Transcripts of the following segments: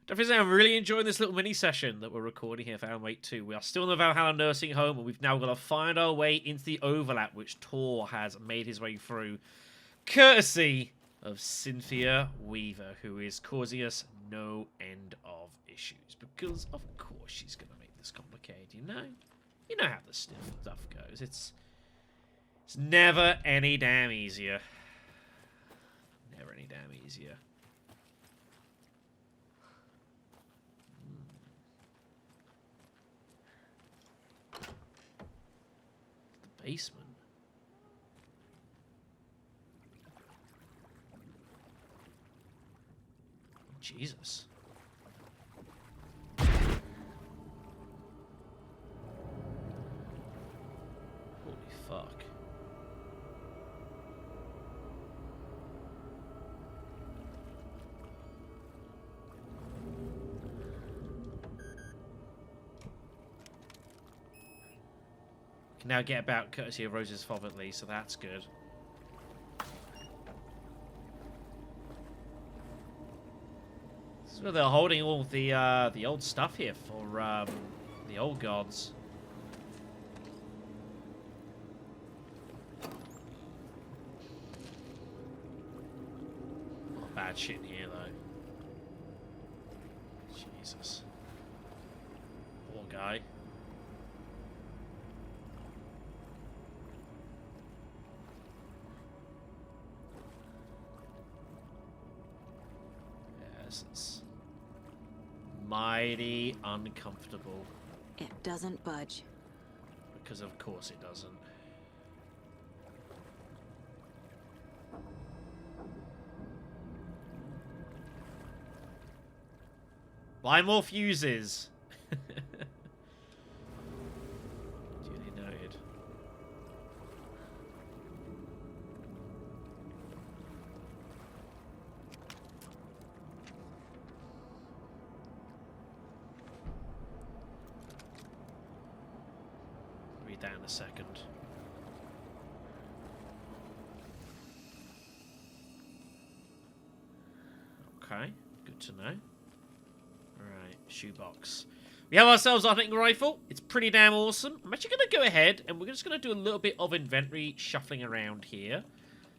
Definitely, I'm really enjoying this little mini session that we're recording here for Alan Wake 2. We are still in the Valhalla nursing home, and we've now got to find our way into the overlap, which Tor has made his way through, courtesy of Cynthia Weaver, who is causing us no end of issues. Because, of course, she's going to make this complicated, you know? You know how this stuff goes. It's never any damn easier. Never any damn easier. Basement. Jesus. Holy fuck. Can now get about courtesy of Rose's father at least, so that's good. So they're holding all the old stuff here for the old gods. Not bad shit in here though. Jesus. Poor guy. It's mighty uncomfortable. It doesn't budge. Because of course it doesn't. Buy more fuses. Duly noted. Read that in a second. Okay, good to know. Alright, shoebox. We have ourselves our hunting rifle. It's pretty damn awesome. I'm actually going to go ahead and we're just going to do a little bit of inventory shuffling around here.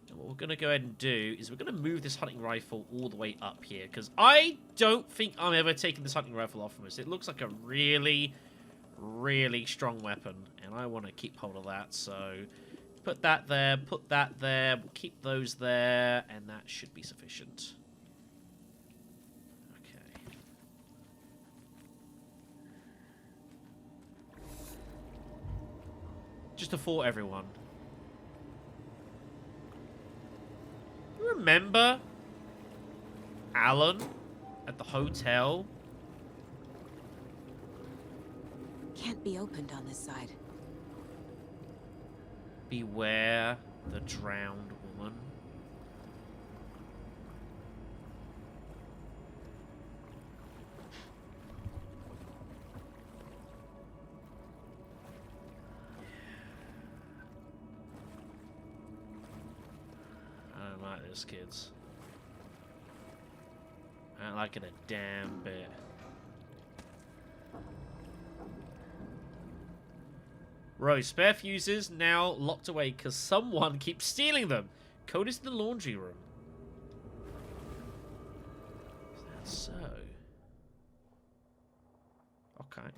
And what we're going to go ahead and do is we're going to move this hunting rifle all the way up here. Because I don't think I'm ever taking this hunting rifle off from us. It looks like a really, really strong weapon. And I want to keep hold of that. So put that there, put that there. We'll keep those there. And that should be sufficient. Just to fool everyone. Remember Alan at the hotel? Can't be opened on this side. Beware the drowned woman. I don't like this, kids. I don't like it a damn bit. Rose, spare fuses now locked away because someone keeps stealing them. Code is in the laundry room. Is that so? Okay.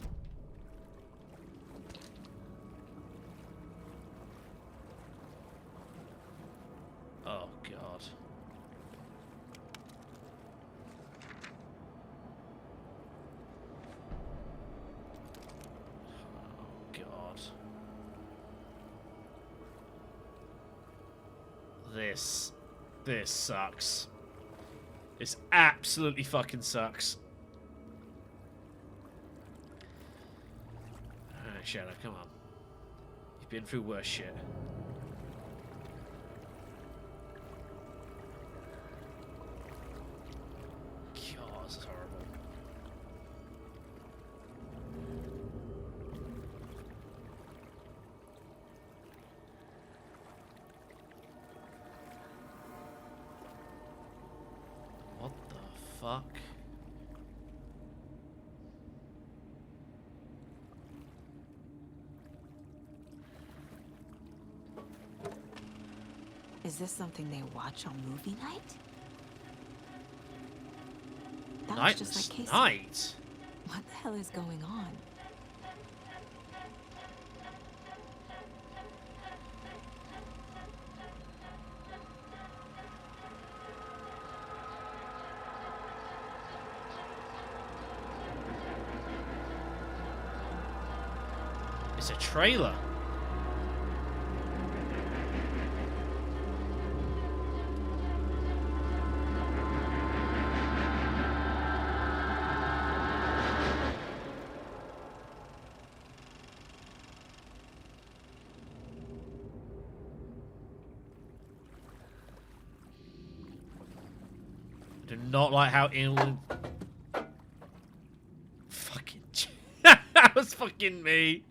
Oh, God. Oh, God. This sucks. This absolutely fucking sucks. Alright, Shadow, come on. You've been through worse shit. God, this is horrible. What the fuck? Is this something they watch on movie night? That was just like Casey. Night? What the hell is going on? It's a trailer. I do not like how England... Fucking... That was fucking me.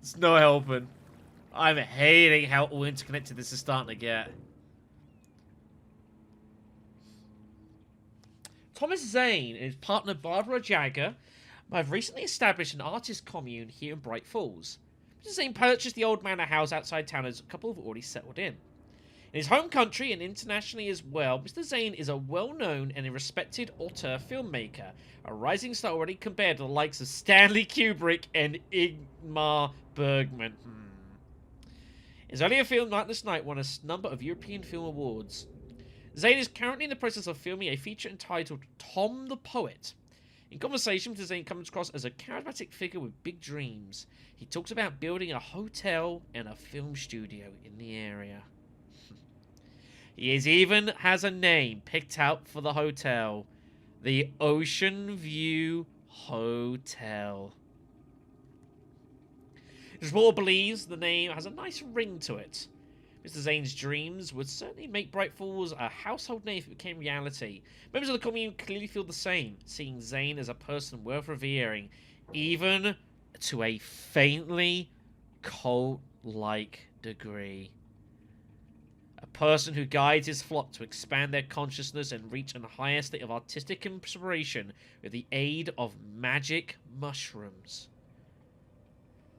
It's no helping. I'm hating how all interconnected this is starting to get. Thomas Zane and his partner Barbara Jagger have recently established an artist commune here in Bright Falls. Mr. Zane purchased the old manor house outside town as a couple have already settled in. In his home country and internationally as well, Mr. Zane is a well-known and a respected auteur filmmaker, a rising star already compared to the likes of Stanley Kubrick and Ingmar Bergman. His earlier film, Nightless Night, won a number of European Film Awards. Zane is currently in the process of filming a feature entitled Tom the Poet. In conversation, Mr. Zane comes across as a charismatic figure with big dreams. He talks about building a hotel and a film studio in the area. He even has a name picked out for the hotel. The Ocean View Hotel. The report believes the name has a nice ring to it. Mr. Zane's dreams would certainly make Bright Falls a household name if it became reality. Members of the commune clearly feel the same, seeing Zane as a person worth revering, even to a faintly cult-like degree. A person who guides his flock to expand their consciousness and reach a higher state of artistic inspiration with the aid of magic mushrooms.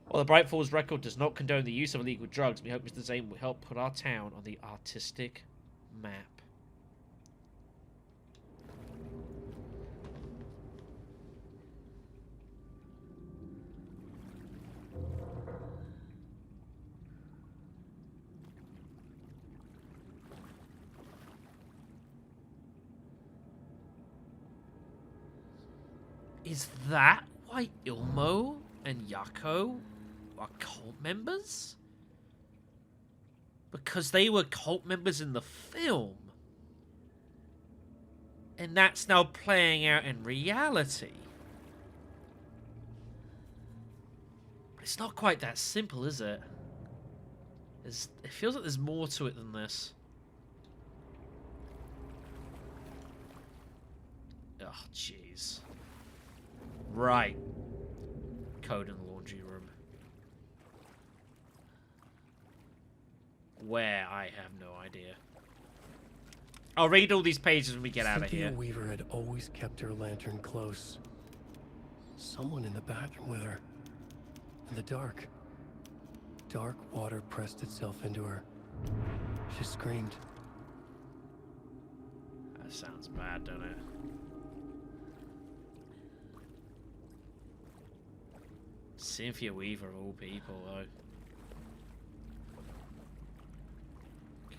While the Bright Falls record does not condone the use of illegal drugs, we hope Mr. Zane will help put our town on the artistic map. Is that why Ilmo and Yako are cult members? Because they were cult members in the film. And that's now playing out in reality. But it's not quite that simple, is it? It feels like there's more to it than this. Oh, jeez. Right. Code in the laundry room. Where? I have no idea. I'll read all these pages when we get out of here. Cynthia Weaver had always kept her lantern close. Someone in the bathroom with her. In the dark. Dark water pressed itself into her. She screamed. That sounds bad, doesn't it? Cynthia Weaver, of all people, though. Okay.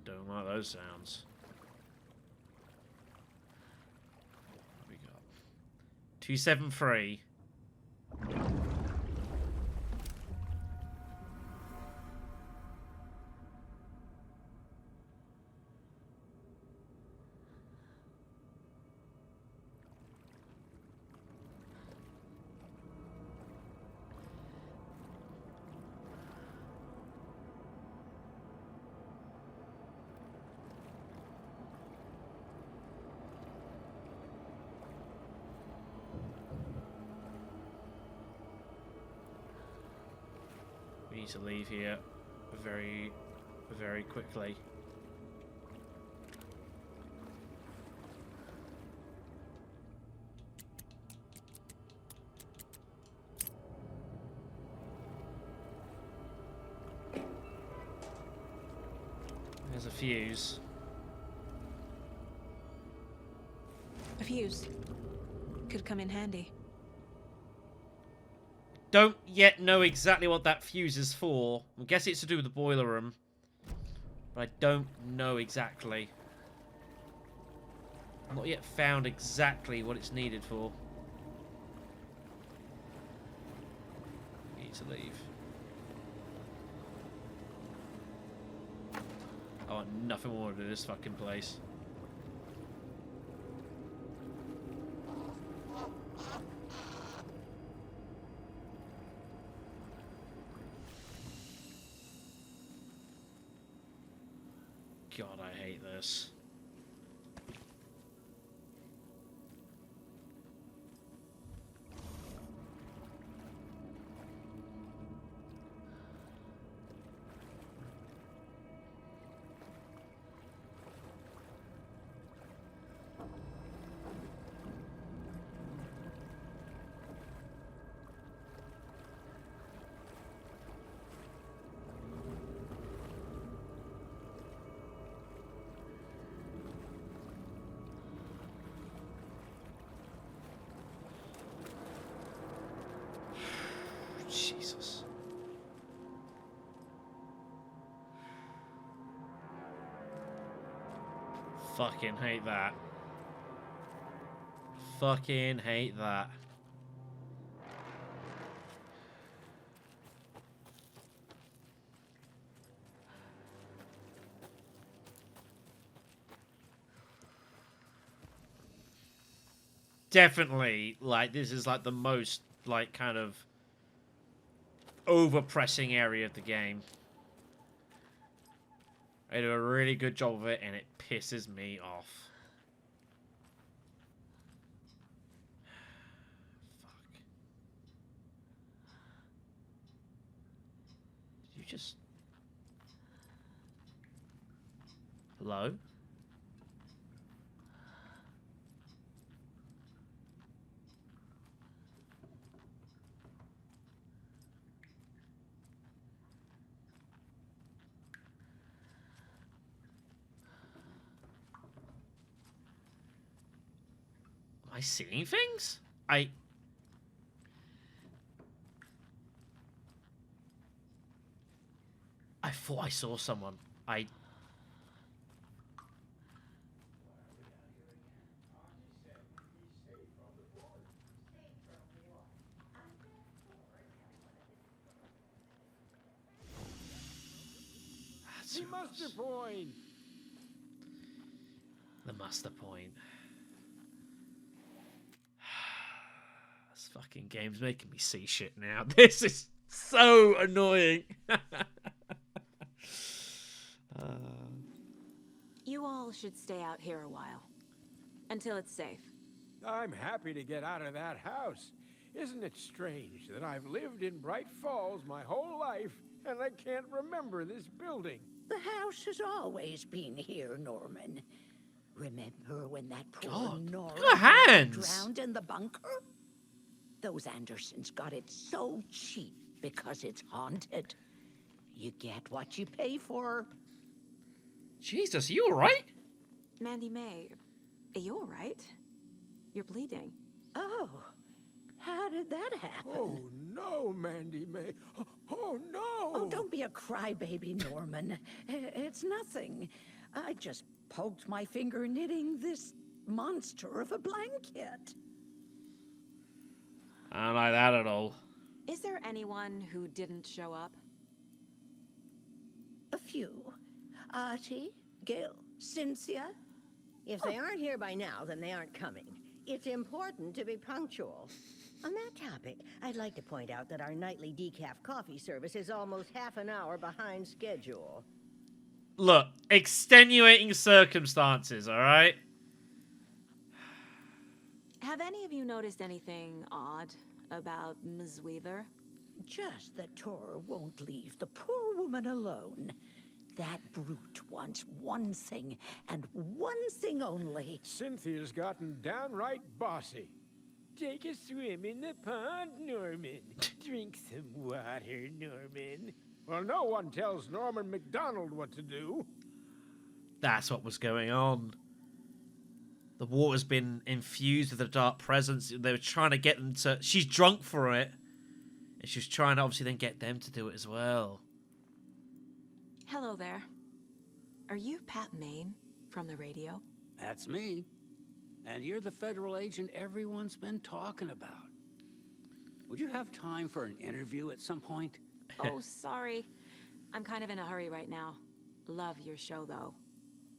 Don't like those sounds. What we got? 273. We need to leave here very, very quickly. There's a fuse. A fuse. Could come in handy. Don't yet know exactly what that fuse is for. I guess it's to do with the boiler room. But I don't know exactly. I've not yet found exactly what it's needed for. Need to leave. I want nothing more to do this fucking place. God, I hate this. Jesus. Fucking hate that. Fucking hate that. Definitely, like, this is like the most, like, kind of over-pressing area of the game. They do a really good job of it, and it pisses me off. Fuck. Did you just... Hello? Am I seeing things? I thought I saw someone. That's The muster point. the muster point. This fucking game's making me see shit now. This is so annoying. You all should stay out here a while. Until it's safe. I'm happy to get out of that house. Isn't it strange that I've lived in Bright Falls my whole life and I can't remember this building? The house has always been here, Norman. Remember when that poor God, Nora look at her hands. drowned in the bunker? Those Andersons got it so cheap because it's haunted. You get what you pay for. Jesus, are you alright? Mandy May, are you alright? You're bleeding. Oh, how did that happen? Oh no, Mandy May. Oh no! Oh, don't be a crybaby, Norman. It's nothing. I just poked my finger knitting this monster of a blanket. I don't like that at all. Is there anyone who didn't show up? A few. Artie, Gil, Cynthia. If they aren't here by now, then they aren't coming. It's important to be punctual. On that topic, I'd like to point out that our nightly decaf coffee service is almost half an hour behind schedule. Look, extenuating circumstances, alright? Have any of you noticed anything odd about Ms. Weaver? Just that Tor won't leave the poor woman alone. That brute wants one thing, and one thing only. Cynthia's gotten downright bossy. Take a swim in the pond, Norman. Drink some water, Norman. Well, no one tells Norman MacDonald what to do. That's what was going on. The water's been infused with a dark presence. They were trying to get them to... She's drunk for it. And she's trying to obviously then get them to do it as well. Hello there. Are you Pat Maine from the radio? That's me. And you're the federal agent everyone's been talking about. Would you have time for an interview at some point? Oh, sorry. I'm kind of in a hurry right now. Love your show, though.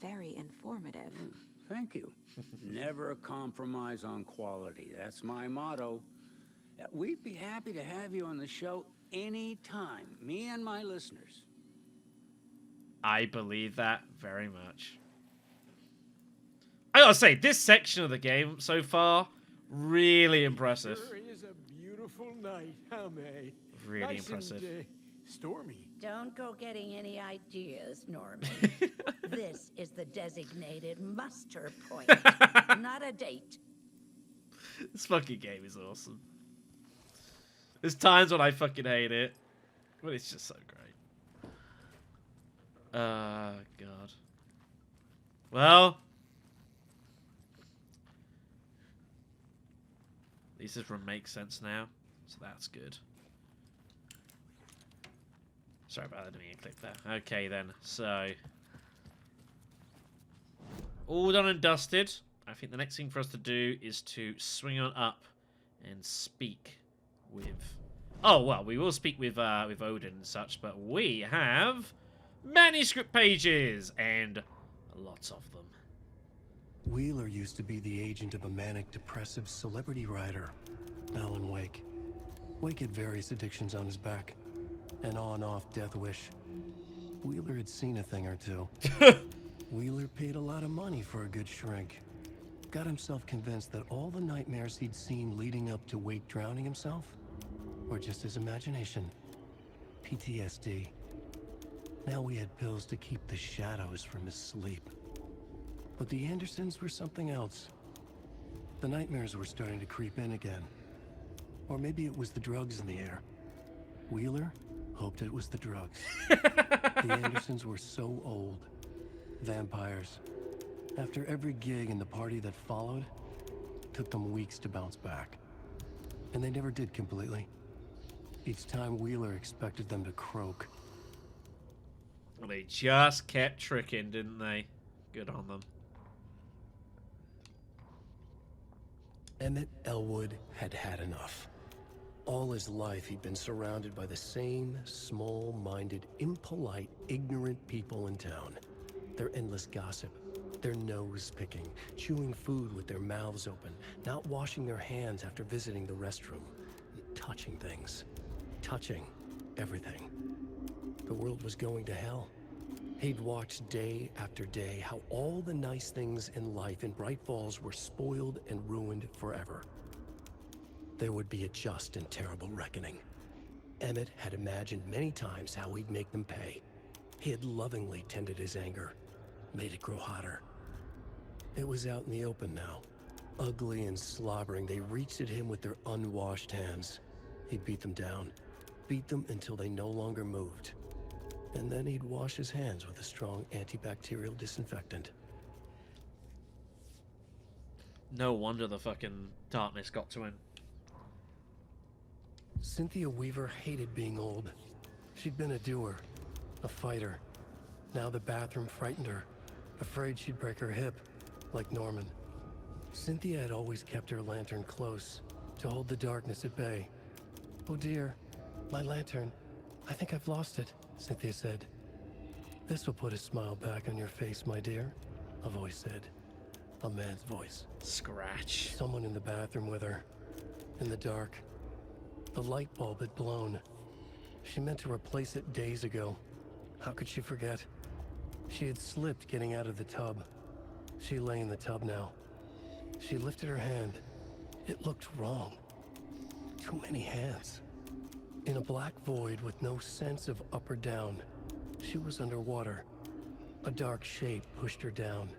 Very informative. Thank you. Never compromise on quality. That's my motto. We'd be happy to have you on the show anytime. Me and my listeners. I believe that very much. I gotta say, this section of the game so far, really impressive. Sure is a beautiful night, huh, May? Really Nice impressive. And, stormy. Don't go getting any ideas, Norman. This is the designated muster point, not a date. This fucking game is awesome. There's times when I fucking hate it, but it's just so great. God. Well, at least this room makes sense now, so that's good. Sorry about that, I didn't mean to click there. Okay then, so all done and dusted. I think the next thing for us to do is to swing on up and speak with... Oh, well, we will speak with Odin and such, but we have manuscript pages, and lots of them. Wheeler used to be the agent of a manic-depressive celebrity writer, Alan Wake. Wake had various addictions on his back. An on-off death wish. Wheeler had seen a thing or two. Wheeler paid a lot of money for a good shrink. Got himself convinced that all the nightmares he'd seen leading up to Wake drowning himself were just his imagination. PTSD. Now we had pills to keep the shadows from his sleep. But the Andersons were something else. The nightmares were starting to creep in again. Or maybe it was the drugs in the air. Wheeler hoped it was the drugs. The Andersons were so old. Vampires. After every gig and the party that followed, took them weeks to bounce back. And they never did completely. Each time Wheeler expected them to croak. Well, they just kept tricking, didn't they? Good on them. Emmett Elwood had had enough. All his life, he'd been surrounded by the same small-minded, impolite, ignorant people in town. Their endless gossip, their nose-picking, chewing food with their mouths open, not washing their hands after visiting the restroom, touching things, touching everything. The world was going to hell. He'd watched day after day how all the nice things in life in Bright Falls were spoiled and ruined forever. There would be a just and terrible reckoning. Emmett had imagined many times how he'd make them pay. He had lovingly tended his anger, made it grow hotter. It was out in the open now. Ugly and slobbering, they reached at him with their unwashed hands. He'd beat them down, beat them until they no longer moved. And then he'd wash his hands with a strong antibacterial disinfectant. No wonder the fucking darkness got to him. Cynthia Weaver hated being old. She'd been a doer, a fighter. Now the bathroom frightened her, afraid she'd break her hip, like Norman. Cynthia had always kept her lantern close, to hold the darkness at bay. "Oh dear, my lantern. I think I've lost it," Cynthia said. "This will put a smile back on your face, my dear," a voice said. A man's voice. Scratch. Someone in the bathroom with her. In the dark. The light bulb had blown. She meant to replace it days ago. How could she forget? She had slipped getting out of the tub. She lay in the tub now. She lifted her hand. It looked wrong. Too many hands. In a black void with no sense of up or down, she was underwater. A dark shape pushed her down.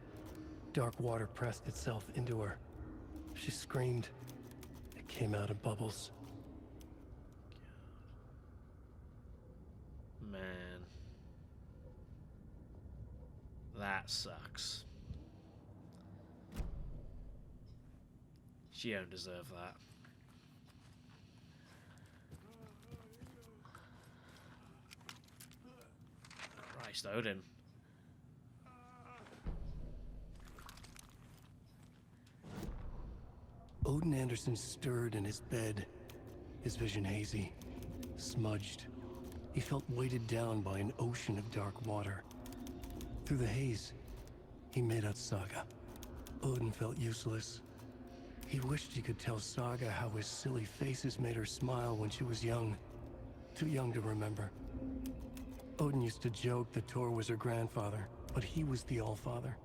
Dark water pressed itself into her. She screamed. It came out in bubbles. Man. that sucks. She don't deserve that. Christ, Odin. Odin Anderson stirred in his bed, his vision hazy, smudged. He felt weighted down by an ocean of dark water. Through the haze, he made out Saga. Odin felt useless. He wished he could tell Saga how his silly faces made her smile when she was young. Too young to remember. Odin used to joke that Tor was her grandfather, but he was the Allfather.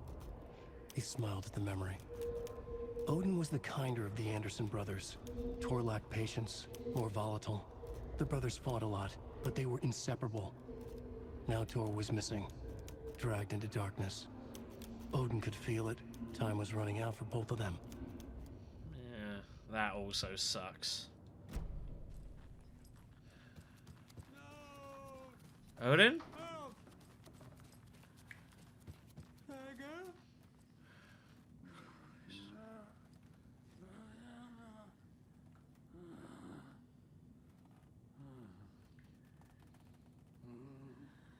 He smiled at the memory. Odin was the kinder of the Anderson brothers. Tor lacked patience, more volatile. The brothers fought a lot, but they were inseparable. Now Tor was missing, dragged into darkness. Odin could feel it. Time was running out for both of them. Yeah, that also sucks. Odin?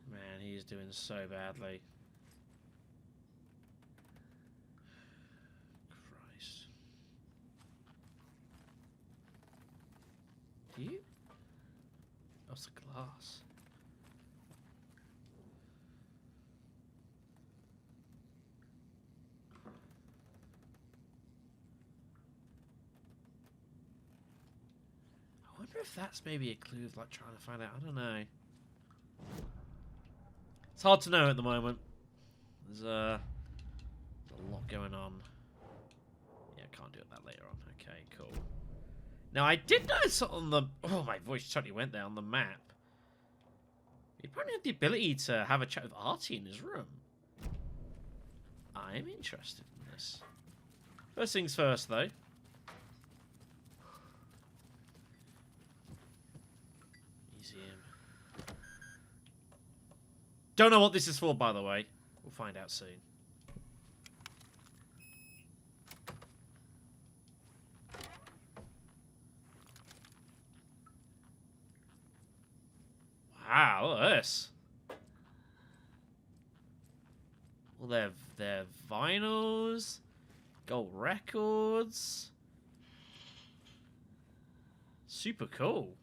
Man, he's doing so badly. Christ. Do you? That's the glass. I wonder if that's maybe a clue of like trying to find out. I don't know. It's hard to know at the moment. There's a lot going on. Yeah, I can't do it that later on. Okay, cool. Now I did notice on the my voice totally went there on the map. He probably had the ability to have a chat with Artie in his room. I'm interested in this. First things first, though. Museum. Don't know what this is for, by the way. We'll find out soon. Wow, look at this. Well, they're vinyls, gold records. Super cool.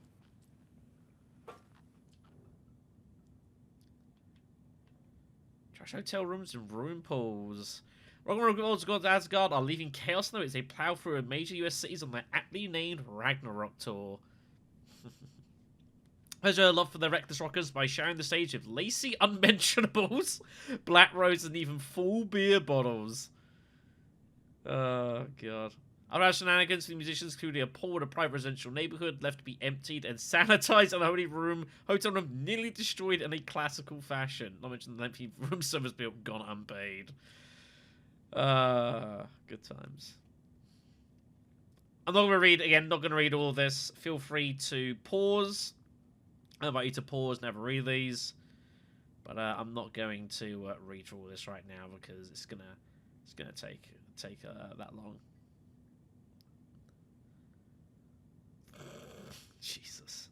Trash hotel rooms and ruin pools. Ragnarok Gods Asgard are leaving chaos now as they plow through major US cities on their aptly named Ragnarok tour. Pleasure their love for the Reckless Rockers by sharing the stage with lacy unmentionables, Black Rose, and even full beer bottles. Oh, God. Other shenanigans for the musicians including a pool in a private residential neighborhood left to be emptied and sanitized in a hotel room nearly destroyed in a classical fashion. Not mention the empty room service bill gone unpaid. Good times. I'm not going to read, again, not going to read all of this. Feel free to pause. I invite you to pause, never read these, but I'm not going to read through all this right now because it's gonna take that long. Jesus.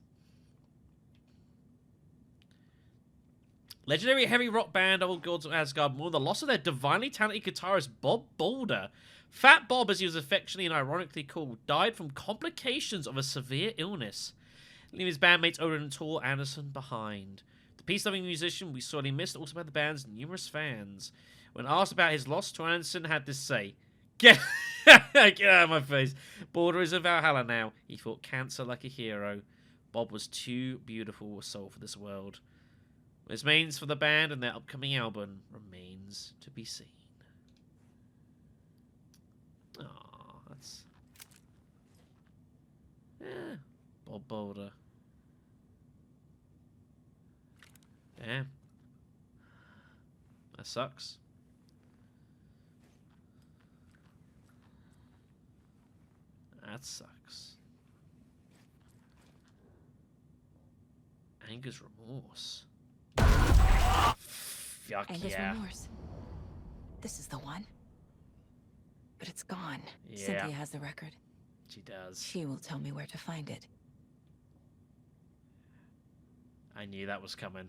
Legendary heavy rock band Old Gods of Asgard mourn the loss of their divinely talented guitarist Bob Boulder. Fat Bob, as he was affectionately and ironically called, died from complications of a severe illness, leaving his bandmates Odin and Tor Anderson behind. The peace-loving musician we sorely missed also had the band's numerous fans. When asked about his loss, Tor Anderson had this say, Get out of my face. Border is in Valhalla now. He fought cancer like a hero. Bob was too beautiful a soul for this world. What this means for the band and their upcoming album remains to be seen. Aww, that's... Yeah, Bob Boulder. Damn. That sucks. That sucks. Anger's remorse. Fuck Anger's yeah. remorse. This is the one. But it's gone. Yeah. Cynthia has the record. She does. She will tell me where to find it. I knew that was coming.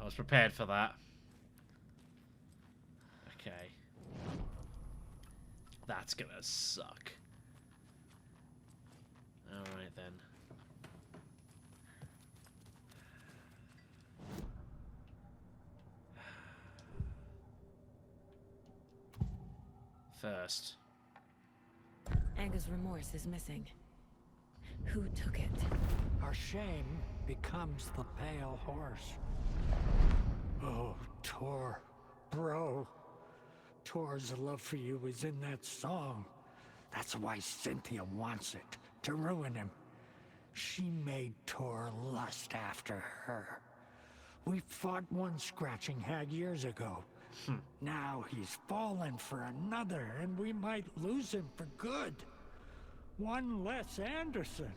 I was prepared for that. Okay. That's gonna suck. Alright then. First. Anga's remorse is missing. Who took it? Our shame becomes the pale horse. Oh, Tor. Bro. Tor's love for you is in that song. That's why Cynthia wants it, to ruin him. She made Tor lust after her. We fought one scratching hag years ago. Now he's fallen for another, and we might lose him for good. One less Anderson.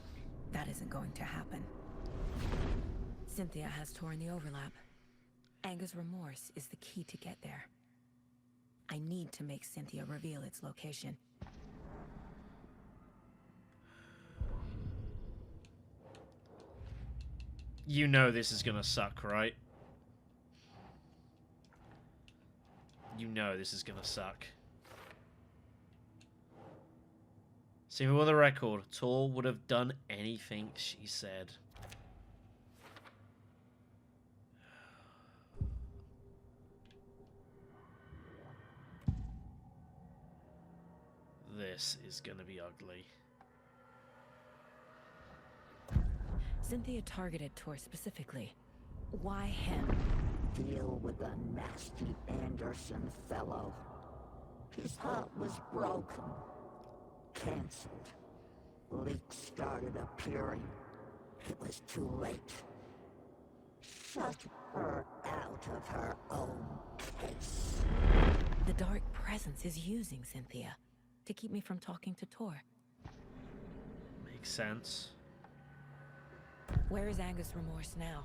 That isn't going to happen. Cynthia has Tor in the overlap. Anga's remorse is the key to get there. I need to make Cynthia reveal its location. You know this is gonna suck, right? You know this is gonna suck. See, for the record, Tor would have done anything she said. This is gonna be ugly. Cynthia targeted Tor specifically. Why him? Deal with the nasty Anderson fellow. His heart was broken. Cancelled. Leaks started appearing. It was too late. Shut her out of her own case. The dark presence is using Cynthia to keep me from talking to Tor. Makes sense. Where is Anga's remorse now?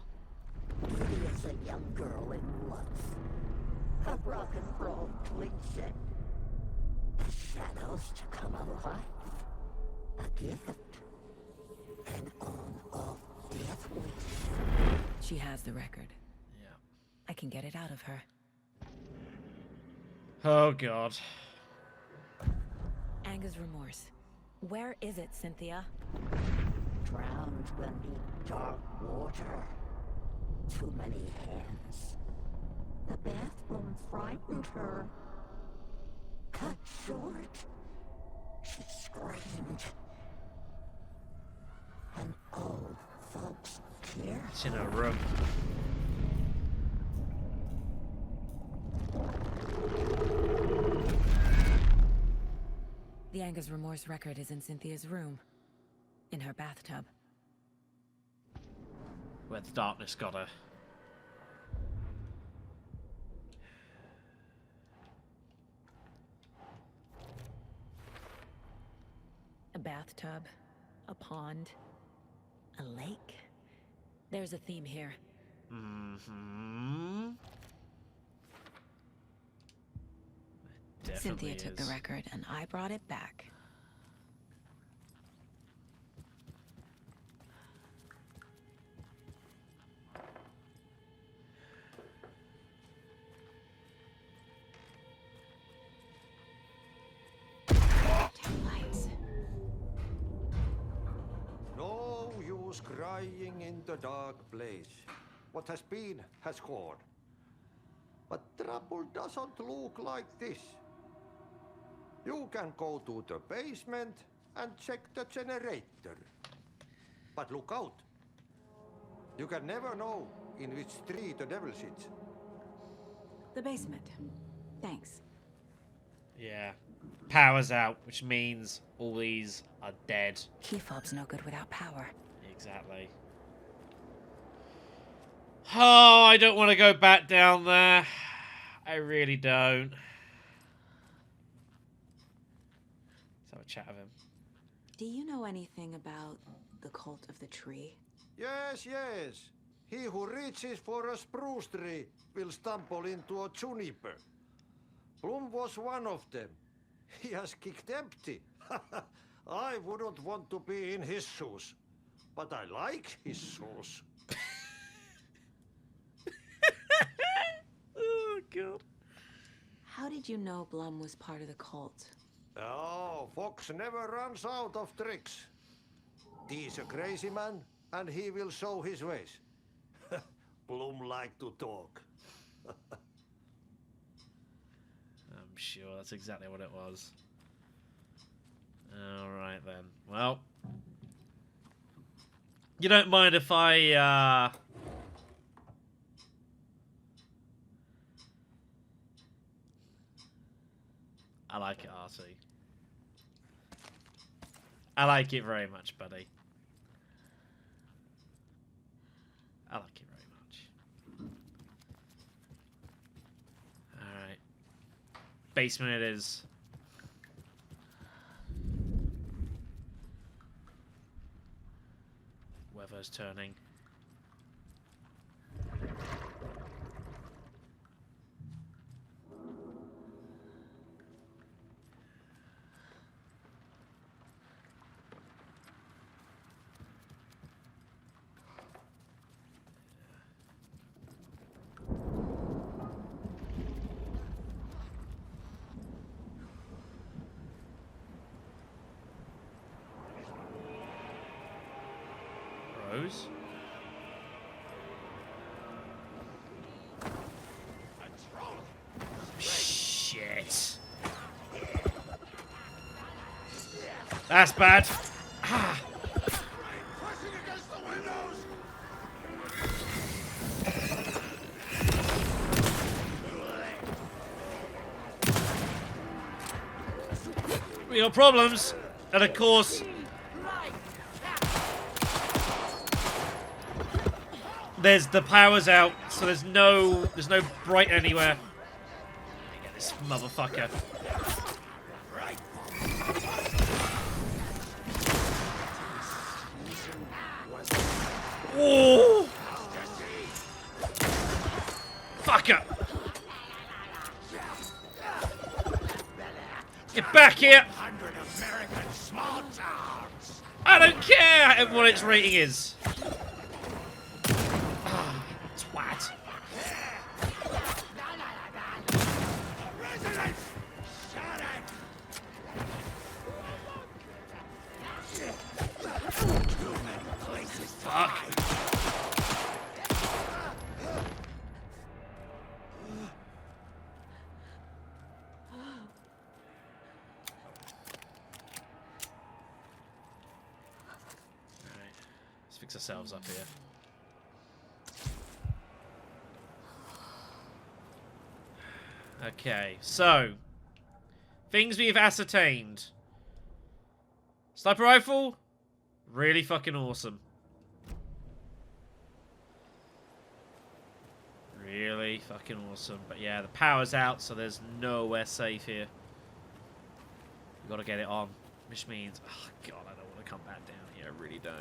Beauty is a young girl in love. A rock and roll cliche. The shadows to come alive. A gift. An on-off death wish. She has the record. Yeah. I can get it out of her. Oh god. Anga's remorse. Where is it, Cynthia? Drowned beneath dark water. Too many hands. The bathroom frightened her. Cut short. She screamed. And old folks care. It's in her room. The Anga's remorse record is in Cynthia's room. In her bathtub. Where the darkness got her. A bathtub. A pond. A lake. There's a theme here. Mm-hmm. Cynthia took the record, and I brought it back. Lights. No use crying in the dark place. What has been has gone. But trouble doesn't look like this. You can go to the basement and check the generator. But look out. You can never know in which tree the devil sits. The basement. Thanks. Yeah. Power's out, which means all these are dead. Key fob's no good without power. Exactly. Oh, I don't want to go back down there. I really don't. Let's have a chat with him. Do you know anything about the cult of the tree? Yes, yes. He who reaches for a spruce tree will stumble into a juniper. Blum was one of them. He has kicked empty. I wouldn't want to be in his shoes. But I like his shoes. Oh, God. How did you know Blum was part of the cult? Oh, Fox never runs out of tricks. He's a crazy man, and he will show his ways. Blum like to talk. I'm sure that's exactly what it was. Alright then. Well. You don't mind if I, I like it, RC. I like it very much, buddy. I like it very much. Alright. Basement it is. Weather's turning. Rose? Shit. That's bad. Ah. We got problems, and of course, there's the power's out, so there's no bright anywhere. Get this motherfucker. Oh! Fucker! Get back here! I don't care what its rating is. Oh, twat. Fuck. Let's fix ourselves up here. Okay, so things we've ascertained. Sniper rifle, really fucking awesome. Really fucking awesome. But yeah, the power's out, so there's nowhere safe here. We've got to get it on. Which means, oh god, I don't want to come back down here. I really don't.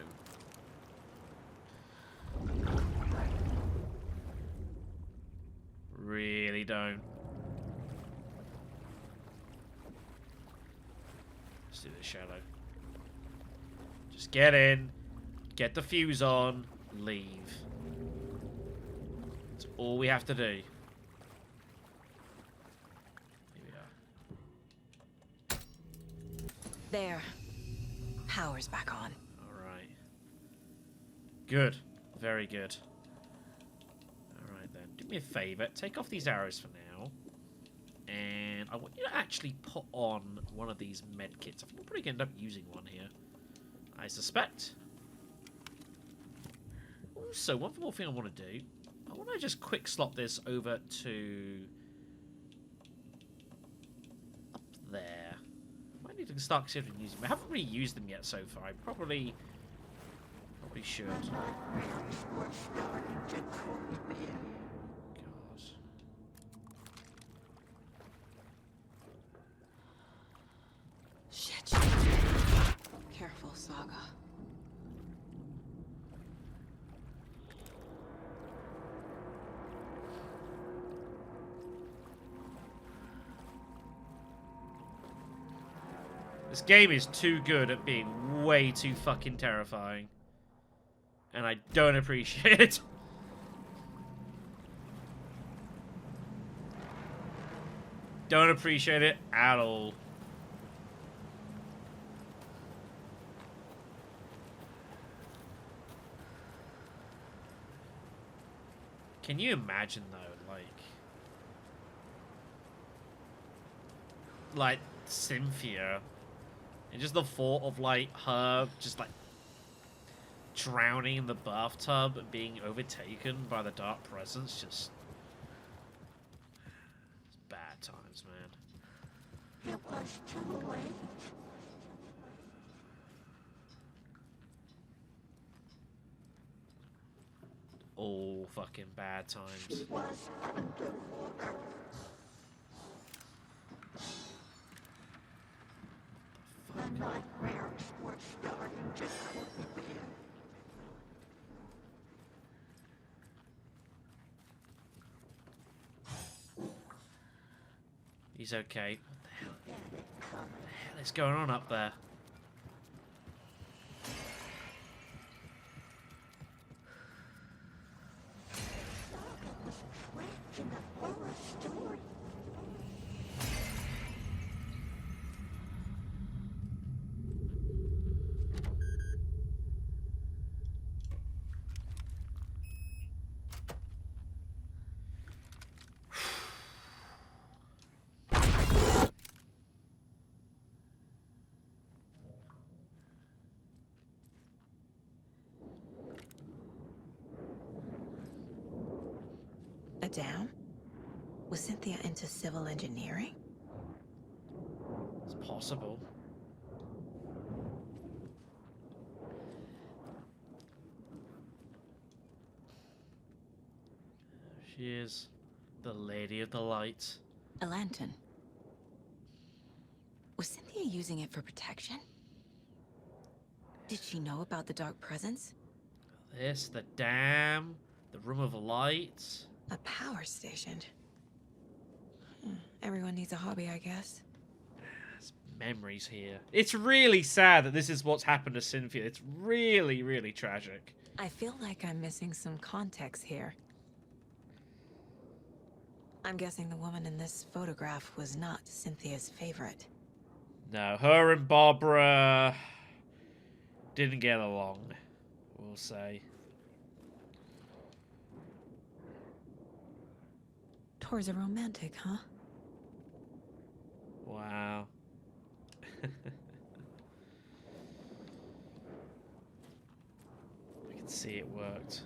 Really don't. Let's do this, Shadow. Just get in, get the fuse on, leave. That's all we have to do. Here we are. There. Power's back on. Alright. Good. Very good. Alright then. Do me a favour. Take off these arrows for now. And I want you to actually put on one of these med kits. I think we're probably going to end up using one here. I suspect. Also, one more thing I want to do. I want to just quick slot this over to up there. I might need to start considering using them. I haven't really used them yet so far. I probably should. God. Shit. Careful, Saga. This game is too good at being way too fucking terrifying. And I don't appreciate it. Don't appreciate it at all. Can you imagine though, like Cynthia, and just the thought of like her just like drowning in the bathtub and being overtaken by the dark presence, just it's bad times, man. It was too late. All fucking bad times. She was underwater. The nightmares were starting to creep in. He's okay. What the hell is going on up there? In a horror story. A dam? Was Cynthia into civil engineering? It's possible. She is the Lady of the Light. A lantern. Was Cynthia using it for protection? Did she know about the dark presence? This, the dam, the Room of Light. A power station. Everyone needs a hobby, I guess. There's memories here. It's really sad that this is what's happened to Cynthia. It's really, really tragic. I feel like I'm missing some context here. I'm guessing the woman in this photograph was not Cynthia's favorite. No, her and Barbara didn't get along, we'll say. Tor's a romantic, huh? Wow. I can see it worked.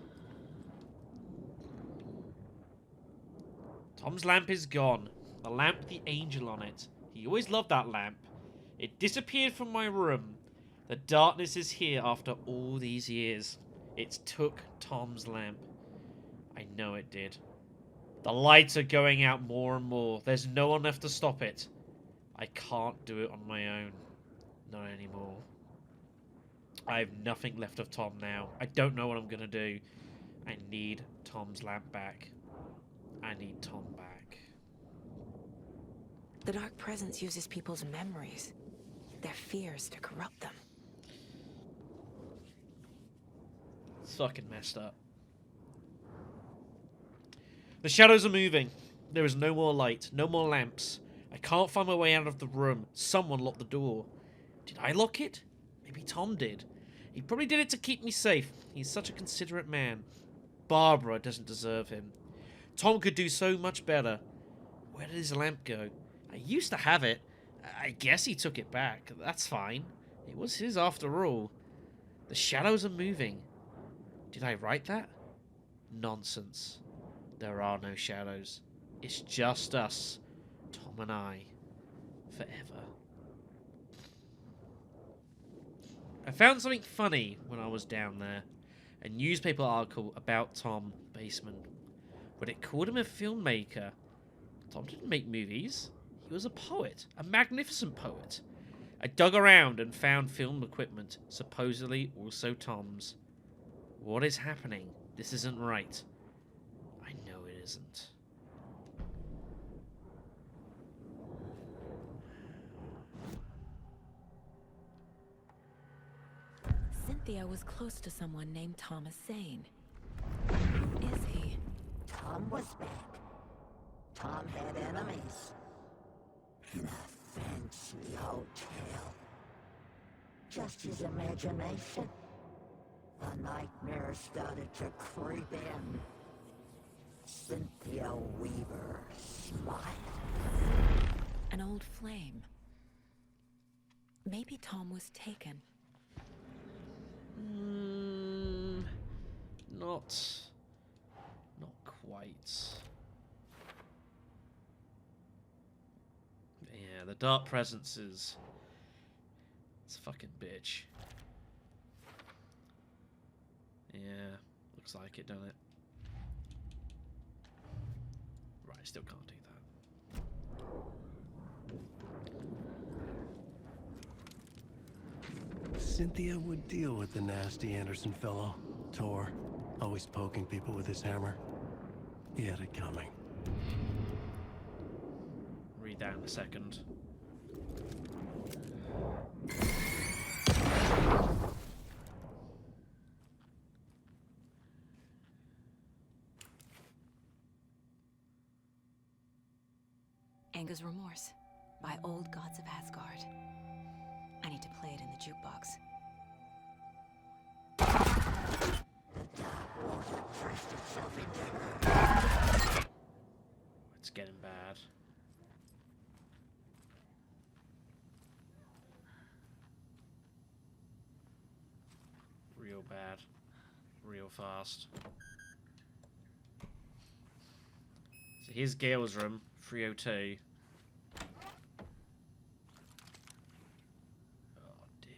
Tom's lamp is gone. The lamp with the angel on it. He always loved that lamp. It disappeared from my room. The darkness is here after all these years. It took Tom's lamp. I know it did. The lights are going out more and more. There's no one left to stop it. I can't do it on my own. Not anymore. I have nothing left of Tom now. I don't know what I'm going to do. I need Tom's lamp back. I need Tom back. The dark presence uses people's memories, their fears to corrupt them. It's fucking messed up. The shadows are moving. There is no more light, no more lamps. I can't find my way out of the room. Someone locked the door. Did I lock it? Maybe Tom did. He probably did it to keep me safe. He's such a considerate man. Barbara doesn't deserve him. Tom could do so much better. Where did his lamp go? I used to have it. I guess he took it back. That's fine. It was his after all. The shadows are moving. Did I write that? Nonsense. There are no shadows. It's just us, Tom and I, forever. I found something funny when I was down there. A newspaper article about Tom Baseman. But it called him a filmmaker. Tom didn't make movies. He was a poet. A magnificent poet. I dug around and found film equipment, supposedly also Tom's. What is happening? This isn't right. I know it isn't. Cynthia was close to someone named Thomas Zane. Who is he? Tom was back. Tom had enemies. In a fancy hotel. Just his imagination. The nightmare started to creep in. Cynthia Weaver smiled. An old flame. Maybe Tom was taken. Not quite. Yeah, the dark presence is... It's a fucking bitch. Yeah, looks like it, doesn't it? Right, still can't do that. Cynthia would deal with the nasty Anderson fellow. Tor, always poking people with his hammer. He had it coming. Read that in a second. Anger's Remorse by Old Gods of Asgard. I need to play it in the jukebox. It's getting bad. Real bad. Real fast. So here's Gale's room, 302. Oh dear.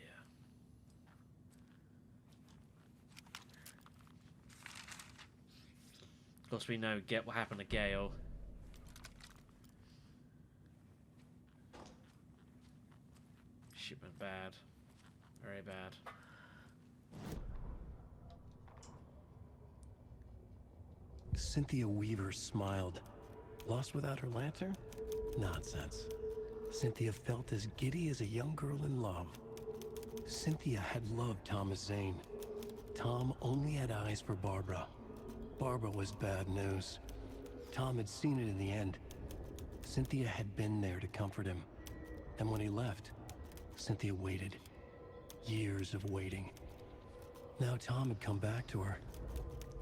Of course we know get what happened to Gale. Shit went bad. Very bad. Cynthia Weaver smiled. Lost without her lantern? Nonsense. Cynthia felt as giddy as a young girl in love. Cynthia had loved Thomas Zane. Tom only had eyes for Barbara. Barbara was bad news. Tom had seen it in the end. Cynthia had been there to comfort him. And when he left, Cynthia waited. Years of waiting. Now Tom had come back to her.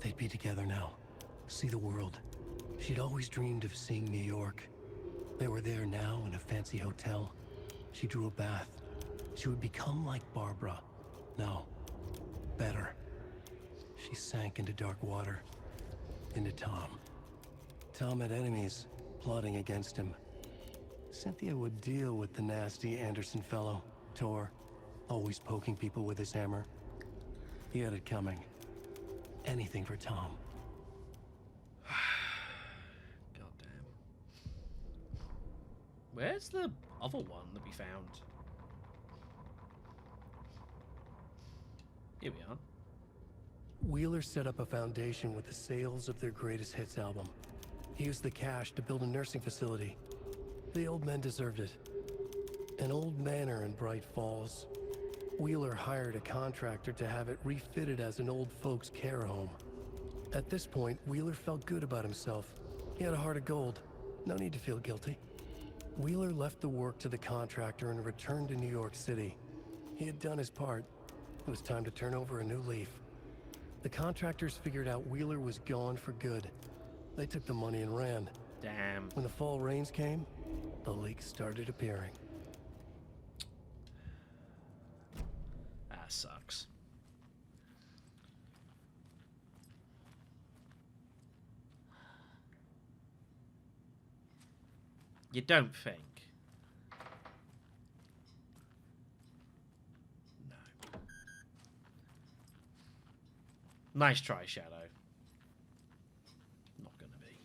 They'd be together now. See the world. She'd always dreamed of seeing New York. They were there now in a fancy hotel. She drew a bath. She would become like Barbara. No, better. She sank into dark water. Into Tom. Tom had enemies plotting against him. Cynthia would deal with the nasty Anderson fellow, Tor, always poking people with his hammer. He had it coming. Anything for Tom. Goddamn. Where's the other one that we found? Here we are. Wheeler set up a foundation with the sales of their greatest hits album. He used the cash to build a nursing facility. The old men deserved it. An old manor in Bright Falls. Wheeler hired a contractor to have it refitted as an old folks' care home. At this point, Wheeler felt good about himself. He had a heart of gold. No need to feel guilty. Wheeler left the work to the contractor and returned to New York City. He had done his part. It was time to turn over a new leaf. The contractors figured out Wheeler was gone for good. They took the money and ran. Damn. When the fall rains came, the leaks started appearing. That sucks. You don't think? No. Nice try, Shadow. Not gonna be.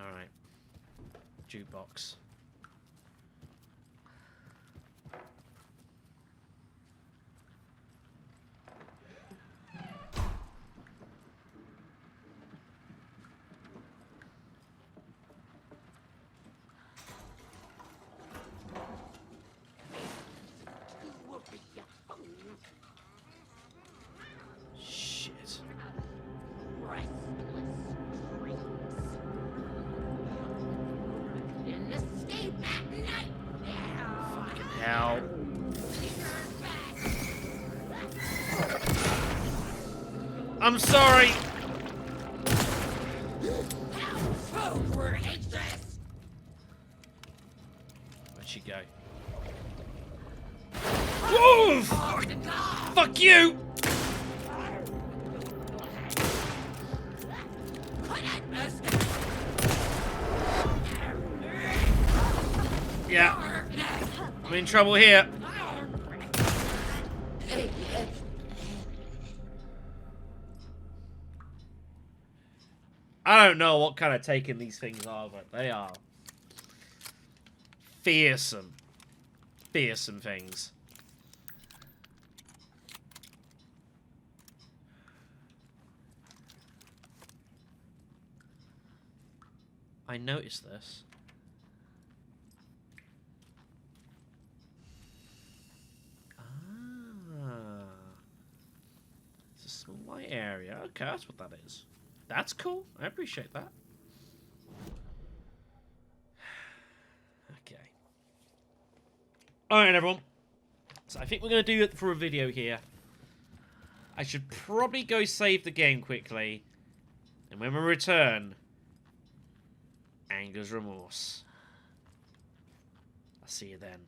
Alright. Jukebox. I'm sorry. Where'd she go? Whoa! Fuck you! Yeah. I'm in trouble here. I don't know what kind of taking these things are, but they are fearsome. Fearsome things. I noticed this. It's a small light area. Okay, that's what that is. That's cool. I appreciate that. Okay. Alright, everyone. So I think we're going to do it for a video here. I should probably go save the game quickly. And when we return, Anger's Remorse. I'll see you then.